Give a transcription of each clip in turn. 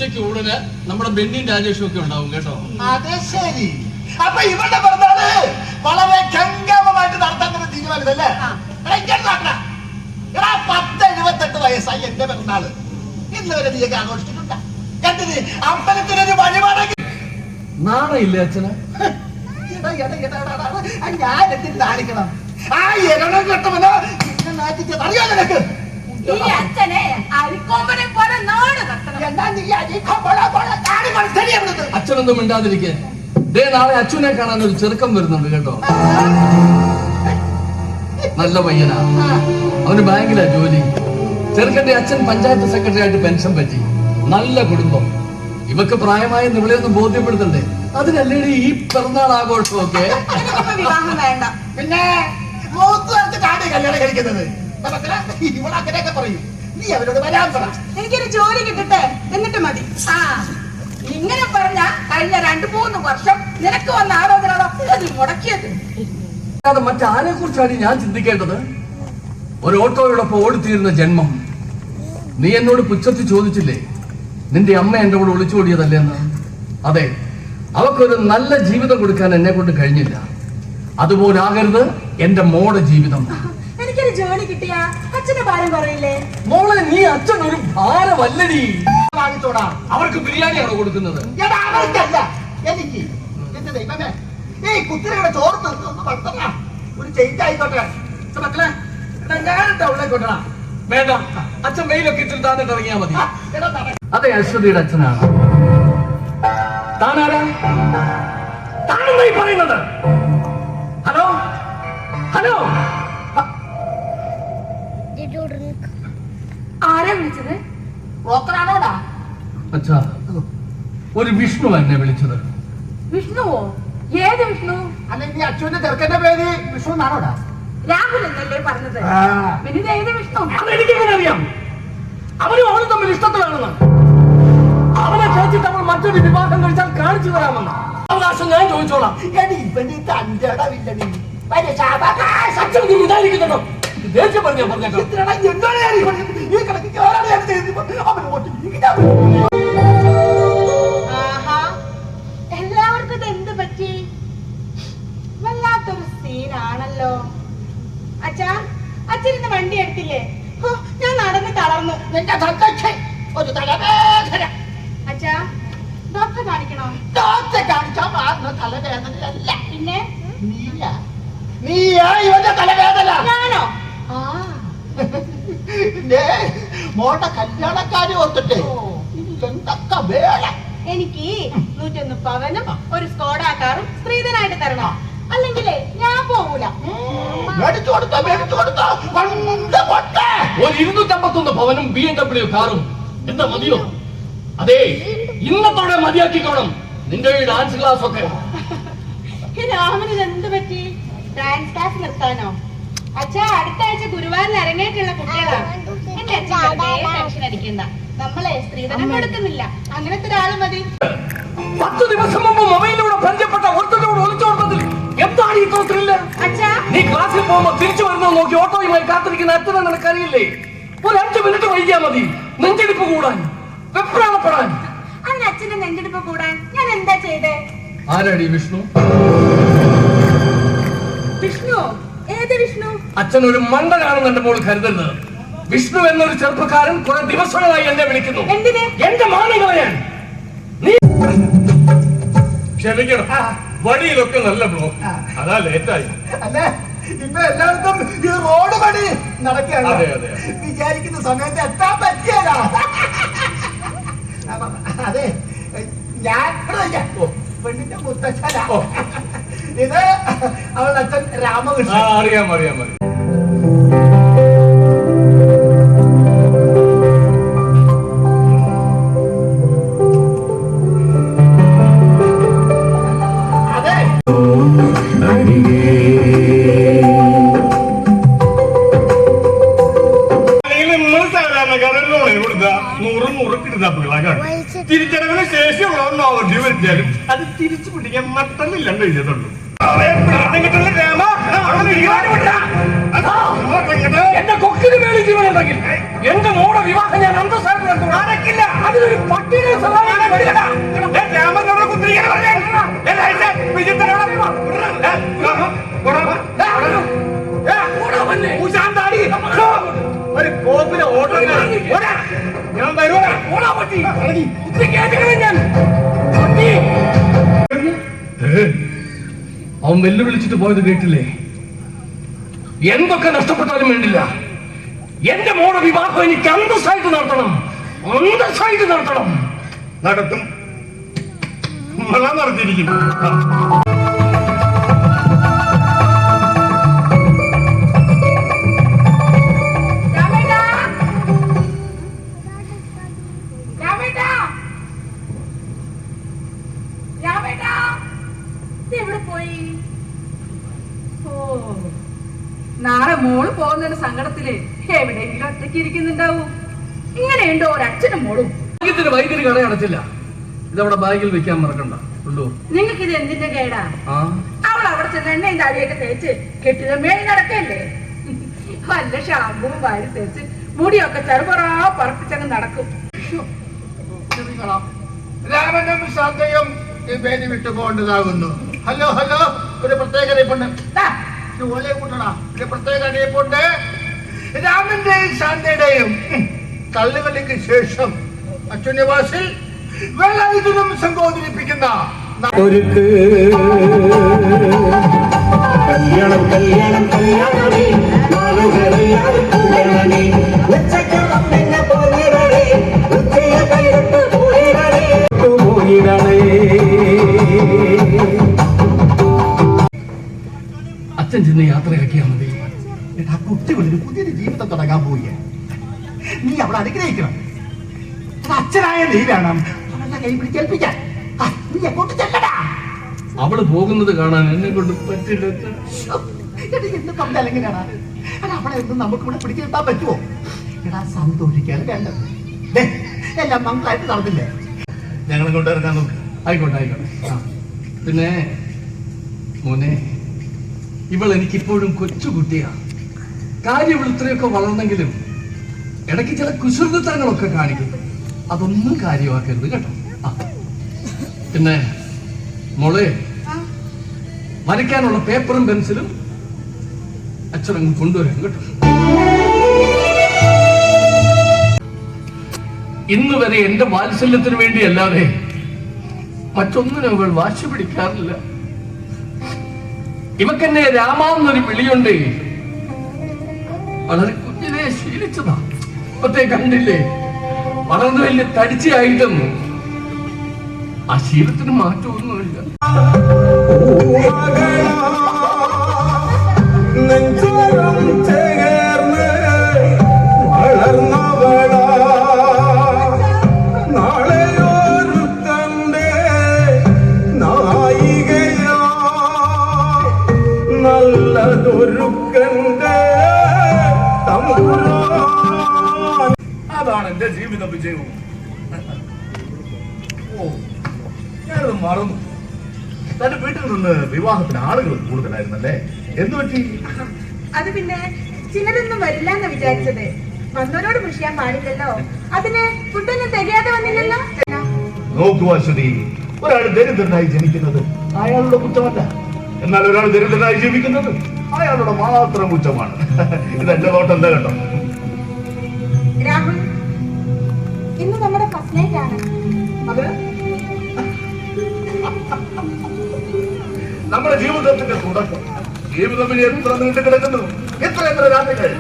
ഉച്ചയ്ക്ക് ഊണിന് നമ്മുടെ ബെന്നിയും രാജേഷും ഒക്കെ ഉണ്ടാവും കേട്ടോ. അതെ ശരി. അപ്പൊ ഇവരുടെ പിറന്നാള് വളരെ ഗംഗാമമായിട്ട് നടത്താൻ തന്നെ തീരുമാനിച്ചല്ലേ? 10-78 വയസ്സായി എന്റെ പിറന്നാള്. ഇന്നുവരെ നീയൊക്കെ ആഘോഷിച്ചിട്ടുണ്ട്. എന്തിന് അമ്പലത്തിനൊരു വഴിപാടൊക്കെ നാണയില്ല അച്ഛന്? ഞാൻ എന്തിന് കാണിക്കണം? ആ ഇരണം കെട്ടവനോ ഇന്നെ നാട്ടിച്ചത് അറിയോ നിനക്ക്? അച്ഛനൊന്നും മിണ്ടാതിരിക്കേ. നാളെ അച്ഛനെ കാണാൻ ഒരു ചെറുക്കം വരുന്നുണ്ട് കേട്ടോ. നല്ല പയ്യനാ, അവന് ബാങ്കിലാ ജോലി. ചെറുക്കന്റെ അച്ഛൻ പഞ്ചായത്ത് സെക്രട്ടറി ആയിട്ട് പെൻഷൻ പറ്റി. നല്ല കുടുംബം. ഇവക്ക് പ്രായമായ നിങ്ങളെയൊന്നും ബോധ്യപ്പെടുത്തണ്ടേ? അതിനല്ലേ ഈ പിറന്നാൾ ആഘോഷമൊക്കെ. പിന്നെ മൂത്ത് കല്യാണം കഴിക്കുന്നത് ഇവളങ്ങനെയൊക്കെ പറയും. നീ അവരോട് വരാൻ പറ. എനിക്കൊരു ജോലി കിട്ടട്ടെ എന്നിട്ട് മതി. ഇങ്ങനെ പറഞ്ഞ കഴിഞ്ഞ 2-3 വർഷം നിനക്ക് വന്ന ആലോചന മുടക്കിയത്. മറ്റാരെ കുറിച്ചാണ് ഞാൻ ചിന്തിക്കേണ്ടത്? ഒരു ഓട്ടോയോടൊപ്പം ഓടിത്തീരുന്ന ജന്മം. നീ എന്നോട് പുച്ഛത്തിൽ ചോദിച്ചില്ലേ നിന്റെ അമ്മ എന്റെ കൂടെ ഒളിച്ചോടിയതല്ലേന്ന്? അതെ, അവക്കൊരു നല്ല ജീവിതം കൊടുക്കാൻ എന്നെ കൊണ്ട് കഴിഞ്ഞില്ല. അതുപോലെ ആകരുത് എന്റെ മോടെ ജീവിതം. എനിക്കൊരു ജോലി കിട്ടിയ അച്ഛന്റെ ഭാരം പറയില്ലേ? മോളെ, നീ അച്ഛൻ ഒരു ഭാരമല്ലടി. വാങ്ങിച്ചോടാ. അവർക്ക് ബിരിയാണിയാണോ കൊടുക്കുന്നത്? അവർക്കല്ല, എനിക്ക്. എന്റെ ദൈവമേ, ഈ കുത്തിരയുടെ ചോറ് തീർന്നു വളർത്തണ ഒരു ചേഞ്ച് ആയിക്കോട്ടെ. മക്കളെ, ഞാൻ ടൗണിലേക്ക് കൊണ്ടടാ. വേണ്ട, അച്ഛൻ വെയിലൊക്കെ ഇത്തിരി താന്നിട്ട് ഇറങ്ങിയാ മതി. അതെ, അശ്വതിയുടെ അച്ഛനാണ്. താനാരാ? താനെന്തായി പറയുന്നത്? ഹലോ ഹലോ, ആരാ വിളിച്ചത്? ബ്രോക്കറാണോടാ? അച്ഛാ, ഒരു വിഷ്ണു എന്നെ വിളിച്ചത്. വിഷ്ണുവോ? ഏത് വിഷ്ണു? അല്ലെങ്കിൽ അച്ഛന്റെ ചെറുക്കന്റെ പേര് വിഷ്ണു എന്നാണോടാ? രാഹുൽ എന്നല്ലേ പറഞ്ഞത്? പിന്നെ ഇത് ഏത് വിഷ്ണു? അതെനിക്കെങ്ങനെ അറിയാം? അവനും അവനും തമ്മിൽ ഇഷ്ടത്തിലാണെന്ന്. അവനെ ചോദിച്ചിട്ട് അവൾ മറ്റൊരു വിവാഹം കഴിച്ചാൽ കാണിച്ചു തരാമെന്ന്. അവകാശം ഞാൻ ചോദിച്ചോളാം. ഇതായിരിക്കുന്നുണ്ടോ? ദേഷ്യം പറഞ്ഞേക്കാം. എല്ലാവർക്കും ഇത് എന്ത് പറ്റി? വല്ലാത്തൊരു സീനാണല്ലോ. അച്ഛാ, അച്ഛനിന്ന് വണ്ടി എടുത്തില്ലേ? ഞാൻ നടന്ന് തളർന്നു. ഒരു തലവേദന. അച്ഛാ, ഡോക്ടറെ കാണിക്കണോ? ഡോക്ടറെ കാണിച്ചാൽ മാറുന്ന തലവേദനയല്ല. പിന്നെ നീയാ ഇവന്റെ തലവേദന. ഞാനോ? മോളുടെ കല്യാണക്കാരി ഓർത്തിട്ടേ എന്തൊക്കെ വേണം. എനിക്ക് 101 പവനും ഒരു സ്കോഡ കാറും സ്ത്രീധനായിട്ട് തരണം. അല്ലെങ്കിലേ ഞാൻ പോകൂല. മേടിച്ചു കൊടുത്തോ. ഒരു 251 പവനും BMW കാറും എന്താ മതിയോ? അതെ, ഇന്നത്തോടെ മതിയാക്കിക്കോണം നിന്റെ ഈ ഡാൻസ് ക്ലാസ് ഒക്കെ. രാമന് എന്ത് പറ്റി? ഡാൻസ് ക്ലാസ് നിർത്താനോ? അച്ഛാ, അടുത്ത ആഴ്ച ഗുരുവായൂരിൽ അരങ്ങേറ്റുള്ള കുട്ടികളാണ്. എന്റെ അച്ഛൻ ടെൻഷൻ അടിക്കണ്ട. നമ്മളെ സ്ത്രീധനം കൊടുക്കുന്നില്ല. അങ്ങനത്തെ ഒരാള് മതി. 10 ദിവസം മുമ്പ് മൊബൈലിലൂടെ പരിചയപ്പെട്ട ഒരുത്തനോട് ഒളിച്ചോടുന്നതിൽ എന്താണ് ഈ തോന്നില്ല? അച്ഛാ, നീ ക്ലാസ്സിൽ പോകുമ്പോ തിരിച്ചു വരുന്നത് നോക്കി ഓട്ടോയുമായി കാത്തിരിക്കുന്ന അച്ഛനെ നിനക്കറിയില്ലേ? ഒരു 5 മിനിറ്റ് വൈകിയാ മതി നെഞ്ചെടുപ്പ് കൂടാൻ, വെപ്രാളപ്പെടാൻ. അന്ന് അച്ഛന്റെ നെഞ്ചെടുപ്പ് കൂടാൻ ഞാൻ എന്താ ചെയ്തേ? ആരാടി വിഷ്ണു? വിഷ്ണു? ഏത് വിഷ്ണു? അച്ഛൻ ഒരു മണ്ടനാണെന്ന് എന്റെ മോൾ കരുതരുത്. വിഷ്ണു എന്നൊരു ചെറുപ്പക്കാരൻ കുറെ ദിവസങ്ങളായി എന്നെ വിളിക്കുന്നു. എന്തിന്? എന്റെ മാനം കളയാൻ. നീ ക്ഷമിക്കണം, വഴിയിലൊക്കെ നല്ല ബ്ലോക്ക്, അതാ ലേറ്റായി. അല്ലേ, ഇപ്പൊ എല്ലാവർക്കും ഈ റോഡ് പണി നടക്കുകയാണ്. അതെ, അതെ. വിചാരിക്കുന്ന സമയത്ത് എത്താൻ പറ്റിയല്ല. അതെ, ഞാൻ പെണ്ണിന്റെ മുത്തച്ഛനാ. ഇത് അവളുടെ അച്ഛൻ രാമകൃഷ്ണൻ. അറിയാം. തിരിച്ചടവിന് ശേഷിയുള്ള അവധി വരുത്തിയാലും അത് തിരിച്ചു പിടിക്കാൻ മട്ടന്നില്ലെന്ന് എഴുതിയതുള്ളൂ. എന്റെ കൊക്കിന് മേളിൽ ജീവനുണ്ടെങ്കിൽ എന്റെ മോടെ വിവാഹം ഞാൻ അന്തസ്സായിട്ട് നടക്കില്ല. അതിലൊരു പട്ടിയുടെ സ്വഭാവം നടക്കില്ല. രാമനോട് കുത്തിരിക്കാൻ പറഞ്ഞേ. ഒരു കോപ്പിലെ ഓട്ടോ ഞാൻ വരുവാ. അവൻ വെല്ലുവിളിച്ചിട്ട് പോയത് കേട്ടില്ലേ? എന്തൊക്കെ നഷ്ടപ്പെട്ടാലും വേണ്ടില്ല, എന്റെ മോടെ വിവാഹം എനിക്ക് അന്തസ്സായിട്ട് നടത്തണം, അന്തസ്സായിട്ട് നടത്തണം. നടത്തും. മഴ നടത്തിയിരിക്കും. നാളെ മോള് പോകുന്നതിന് സങ്കടത്തില് എവിടെയെങ്കിലും ഒറ്റയ്ക്ക് ഇരിക്കുന്നുണ്ടാവും. ഇങ്ങനെയുണ്ടോ ഒരച്ഛനും മോളും? വൈദ്യുതി കട അടച്ചില്ല, ഇതവിടെ ബാഗിൽ വെക്കാൻ മറക്കണ്ട. നിങ്ങൾക്ക് ഇത് എന്തിന്റെ കേടാ? അവൾ അവിടെ ചെന്ന് എണ്ണയും താടിയൊക്കെ തേച്ച് കെട്ടിട മേളിൽ നടക്കല്ലേ. വല്ല ഷാമ്പും വാരി തേച്ച് മുടിയൊക്കെ ചെറുപറ പറപ്പിച്ചങ്ങ് നടക്കും. രാമനും ശാന്തയും പേര് വിട്ടുപോകേണ്ടതാകുന്നു. ഹലോ ഹലോ, ഒരു പ്രത്യേക അറിയിപ്പുണ്ട്. ഓലെ കൂട്ടണ ഒരു പ്രത്യേക അറിയിപ്പുണ്ട്. രാമന്റെയും ശാന്തയുടെയും തള്ളുകളിക്ക് ശേഷം അച്ഛനിവാസിൽ വെള്ളായുധം സങ്കോചിപ്പിക്കുന്ന കല്യാണം കല്യാണം കല്യാണമേ നാളുകളെല്ലാവരും ഉച്ചക്കളം പിന്നെ പോയിടണേ ഉച്ചയ കൈവിട്ട് പോയിടണേ പോയിടണേ. അച്ഛൻ ചെന്ന് യാത്രയാക്കിയാൽ മതി. കുട്ടികളിൽ പുതിയൊരു ജീവിതം തുടങ്ങാൻ പോവുകയാണ്. നീ അവളെ അനുഗ്രഹിക്കണം. അച്ഛനായ നീ വേണം അവളുടെ കൈ പിടിച്ചേൽപ്പിക്കാൻ. നീ എങ്ങോട്ട് ചെല്ലടാ? അവള് പോകുന്നത് കാണാൻ എന്നെ കൊണ്ട് പറ്റില്ല. എന്ന് പറഞ്ഞാൽ എങ്ങനെയാണ്? അല്ല, അവളെ ഒന്നും നമുക്ക് ഇവിടെ പിടിച്ചു കിട്ടാൻ പറ്റുമോ? എടാ, സന്തോഷിക്കാൻ വേണ്ടത് എല്ലാം മംഗളായിട്ട് നടന്നില്ലേ? ഞങ്ങളെ കൊണ്ടിറങ്ങാൻ നോക്ക്. ആയിക്കോട്ടെ ആയിക്കോട്ടെ. പിന്നെ മോനെ, ഇവൾ എനിക്കിപ്പോഴും കൊച്ചുകുട്ടിയാ. കാര്യം ഇവൾ ഇത്രയൊക്കെ വളർന്നെങ്കിലും ഇടയ്ക്ക് ചില കുശുർത്തരങ്ങളൊക്കെ കാണിക്കും. അതൊന്നും കാര്യമാക്കരുത് കേട്ടോ. പിന്നെ മോളെ, വരയ്ക്കാനുള്ള പേപ്പറും പെൻസിലും അച്ഛനങ്ങ് കൊണ്ടുവരാം കേട്ടോ. ഇന്ന് വരെ എന്റെ വാത്സല്യത്തിന് വേണ്ടിയല്ലാതെ മറ്റൊന്നിനും അവൾ വാശി പിടിക്കാറില്ല. ഇവക്കെന്നെ രാമാന്നൊരു വിളിയുണ്ട്. വളരെ കുഞ്ഞിനെ ശീലിച്ചതാ. ഇപ്പത്തെ കണ്ടില്ലേ, വളർന്നു വലിയ തടിച്ചയായിട്ടും ആ ശീലത്തിന് മാറ്റമൊന്നുമില്ല. അതാണ് എന്റെ ജീവിത വിജയവും. ഓ, ഞാനത് മറന്നു. തന്റെ വീട്ടിൽ നിന്ന് വിവാഹത്തിന് ആളുകൾ കൂടുതലായിരുന്നല്ലേ? എന്തു പറ്റി? അത് പിന്നെ ചിലരൊന്നും വരില്ല എന്ന് വിചാരിച്ചത്. വന്നവരോട് മുഷിയാൻ പാടില്ലല്ലോ. അതിന് ഫുഡൊന്നും തികയാതെ വന്നില്ലല്ലോ. നോക്കുക ശ്രുതി, ഒരാൾ ദരിദ്രനായി ജനിക്കുന്നത് അയാളുടെ കുറ്റമല്ല. എന്നാൽ ഒരാൾ ദരിദ്രനായി ജീവിക്കുന്നത് അയാളുടെ മാത്രം കുറ്റമാണ്. ഇതെന്റെ നോട്ടം കേട്ടോ. രാഹുൽ, ഇന്ന് നമ്മുടെ ഫസ്റ്റ് നൈറ്റ് ആണ്. അത് നമ്മുടെ ജീവിതത്തിന്റെ തുടക്കം. ജീവിതം ഇനി എത്ര നീണ്ടു കിടക്കുന്നു, എത്ര എത്ര രാത്രികൾ.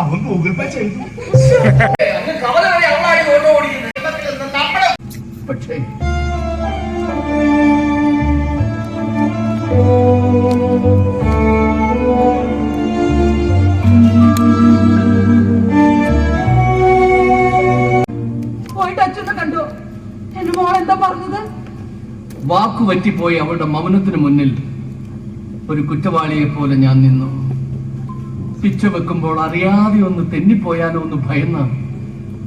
അവൻ ഗൂഗിൾ പേ ചെയ്തു. പക്ഷേ പോയിട്ട് അച്ഛനെ കണ്ടോ? എന്റെ മോൾ എന്താ പറഞ്ഞത്? വാക്കു പറ്റിപ്പോയി അവളുടെ മൗനത്തിന് മുന്നിൽ ഒരു കുറ്റവാളിയെ പോലെ ഞാൻ നിന്നു. പിച്ച വെക്കുമ്പോൾ അറിയാതെ ഒന്ന് തെന്നിപ്പോയാലോ ഒന്ന് ഭയന്ന്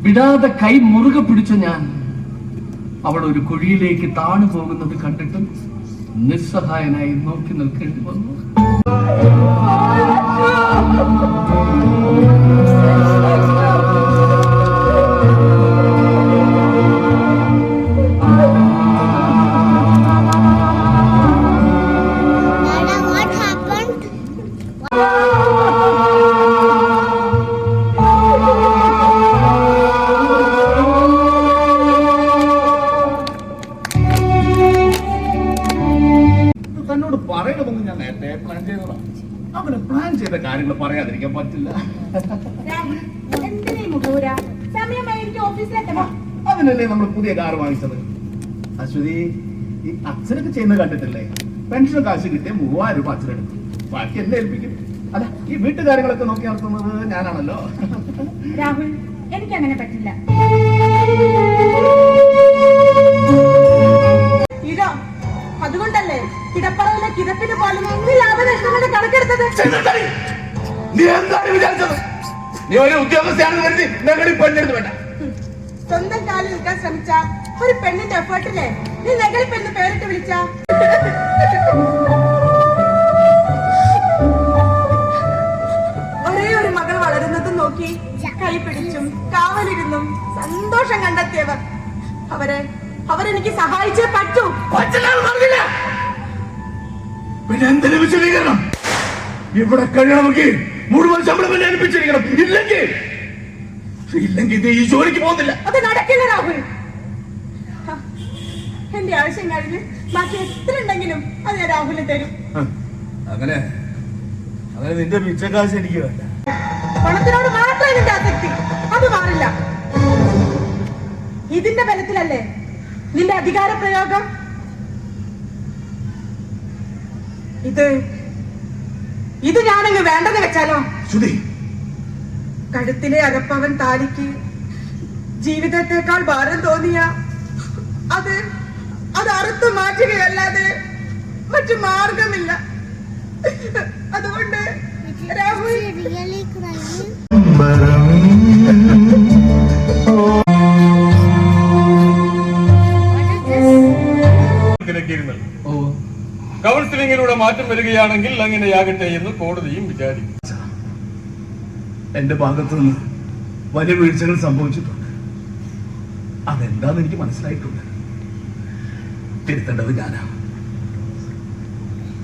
വിടാതെ കൈ മുറുകെ പിടിച്ച ഞാൻ അവൾ ഒരു കുഴിയിലേക്ക് താണു പോകുന്നത് കണ്ടിട്ട് നിസ്സഹായനായി നോക്കി നിൽക്കേണ്ടി വന്നു. What happened? തന്നോട് പറയണമെന്ന് ഞാൻ നേരത്തെ പ്ലാൻ ചെയ്തതാണ്. അവന് പ്ലാൻ ചെയ്ത കാര്യങ്ങൾ പറയാതിരിക്കാൻ പറ്റില്ല. അതിനല്ലേ നമ്മൾ പുതിയ കാർ വാങ്ങിച്ചത്. അശ്വതി, ഈ അച്ഛനൊക്കെ ചെയ്യുന്നത് കണ്ടിട്ടില്ലേ? പെൻഷൻ കാശ് കിട്ടിയ 3000 രൂപ അച്ഛനെടുക്കും, ബാക്കി എന്നെ ഏൽപ്പിക്കും. അല്ല, ഈ വീട്ടുകാര്യങ്ങളൊക്കെ നോക്കി നടത്തുന്നത് ഞാനാണല്ലോ. രാഹുൽ, എനിക്ക് അങ്ങനെ പറ്റില്ല. ഇതോ അതുകൊണ്ടല്ലേ കിടപ്പറയിലെ കിടപ്പിന് പോലും ലാഭനഷ്ടങ്ങളുടെ കണക്കെടുത്തത്. നീ എന്താണ് വിചാരിച്ചത്? നീ ഒരു ഉദ്യോഗസ്ഥയാണെന്ന് കരുതി ഞങ്ങളുടെ പെണ്ണെടുത്ത് വേണ്ട. സ്വന്തം കാലിൽ നിൽക്കാൻ ശ്രമിച്ച ഒരു പെണ്ണിന്റെ എഫേർട്ടിലെ നീ നെഗളിപ്പെന്ന് പേരിട്ട് വിളിച്ച ഒരേ ഒരു മകൾ വളരുന്നതും നോക്കി കൈപിടിച്ചും കാവലിരുന്നും സന്തോഷം കണ്ടെത്തിയവർ അവരെനിക്ക് സഹായിച്ചേ പറ്റൂ. പിന്നെ എന്തിനു വിശദീകരണം? ഇവിടെ കഴിയണമെങ്കിൽ മുഴുവൻ ശമ്പളം എന്നെ ഏൽപ്പിച്ചിരിക്കണം. ഇല്ലെങ്കിൽ ഇത് ഈ ജോലിക്ക് പോകുന്നില്ല. അത് നടക്കില്ല രാഹുൽ. എന്റെ ആവശ്യം കഴിഞ്ഞ് ബാക്കി എത്ര ഉണ്ടെങ്കിലും അത് ഞാൻ രാഹുലിന് തരും. അങ്ങനെ നിന്റെ മിച്ചക്കാശ് എനിക്ക് വേണ്ട. പണത്തിനോട് മാത്രമേ നിന്റെ ആസക്തി, അത് മാറില്ല. ഇതിന്റെ ബലത്തിലല്ലേ നിന്റെ അധികാര പ്രയോഗം. ഇത് ഞാനങ്ങ് വേണ്ടെന്ന് വെച്ചാലോ? കഴുത്തിലെ അരപ്പവൻ താലിക്ക് ജീവിതത്തെക്കാൾ ഭാരം തോന്നിയ അത് അറുത്തു മാറ്റുകയല്ലാതെ മറ്റു മാർഗമില്ല. അതുകൊണ്ട് രാഹുൽ, Really crying? കൗൺസിലിംഗിലൂടെ മാറ്റം വരികയാണെങ്കിൽ അങ്ങനെയാകട്ടെ എന്ന് കോടതിയും വിചാരിക്കും. എന്റെ ഭാഗത്തു നിന്ന് വലിയ വീഴ്ചകൾ സംഭവിച്ചിട്ടുണ്ട്. അതെന്താന്ന് എനിക്ക് മനസ്സിലായിട്ടുണ്ട്. തിരുത്തേണ്ടത് ഞാനാ.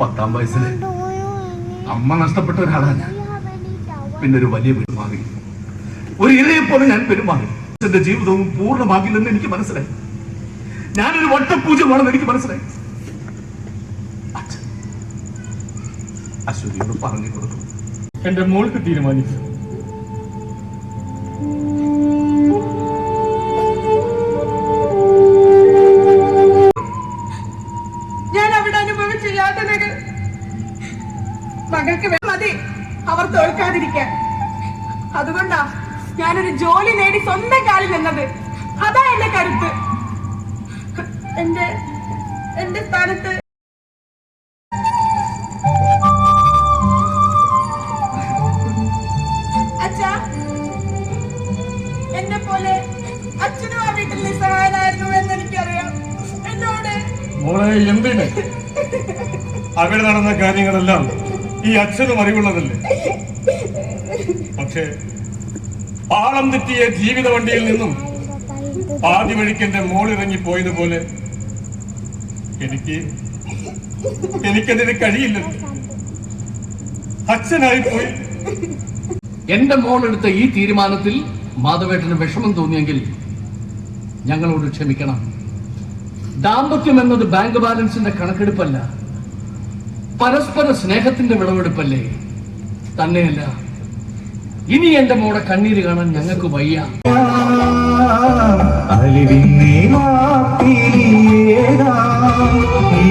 10ാം വയസ്സില് അമ്മ നഷ്ടപ്പെട്ട ഒരാളാ ഞാൻ. പിന്നെ ഒരു വലിയ പെരുമാറി, ഒരു ഇരയെ പോലെ ഞാൻ പെരുമാറി. എന്റെ ജീവിതവും പൂർണ്ണമാകില്ലെന്ന് എനിക്ക് മനസ്സിലായി. ഞാനൊരു വട്ടപൂജ്യമാണെന്ന് എനിക്ക് മനസ്സിലായി. അശ്വതിയോട് പറഞ്ഞു കൊടുക്കും. എന്റെ മോൾക്ക് തീരുമാനിച്ചു. ഞാൻ അവിടെ അനുഭവിച്ച യാതനകൾ മകൾക്ക് മതി അവർ തോൽക്കാതിരിക്കാൻ. അതുകൊണ്ടാ ഞാനൊരു ജോലി നേടി സ്വന്തം കാലിൽ നിന്നത്. അതാ എന്റെ കരുത്ത്. എന്റെ സ്ഥാനത്ത് അച്ഛാ, എന്നെ പോലെ അച്ഛനും ആ വീട്ടിൽ നിസ്സഹായനായിരുന്നു എന്ന് എനിക്കറിയാം. എന്നോട് മോളെ എന്തിന്? അവിടെ നടന്ന കാര്യങ്ങളെല്ലാം ഈ അച്ഛനും അറിവുള്ളതല്ലേ. പക്ഷേ പാളം തെറ്റിയ ജീവിത വണ്ടിയിൽ നിന്നും പാതി വഴിക്കെന്റെ മോളിറങ്ങി പോയതുപോലെ എനിക്കതിന് കഴിയില്ല. അച്ഛനായി പോയി. എന്റെ മോളെടുത്ത ഈ തീരുമാനത്തിൽ മാധവേട്ടന് വിഷമം തോന്നിയെങ്കിൽ ഞങ്ങളോട് ക്ഷമിക്കണം. ദാമ്പത്യം എന്നത് ബാങ്ക് ബാലൻസിന്റെ കണക്കെടുപ്പല്ല, പരസ്പര സ്നേഹത്തിന്റെ വിളവെടുപ്പല്ലേ. തന്നെയല്ല, ഇനി എന്റെ മോടെ കണ്ണീര് കാണാൻ ഞങ്ങൾക്ക് വയ്യ. അലിവിന്നേ മാപ്പിലിയേതാ ഈ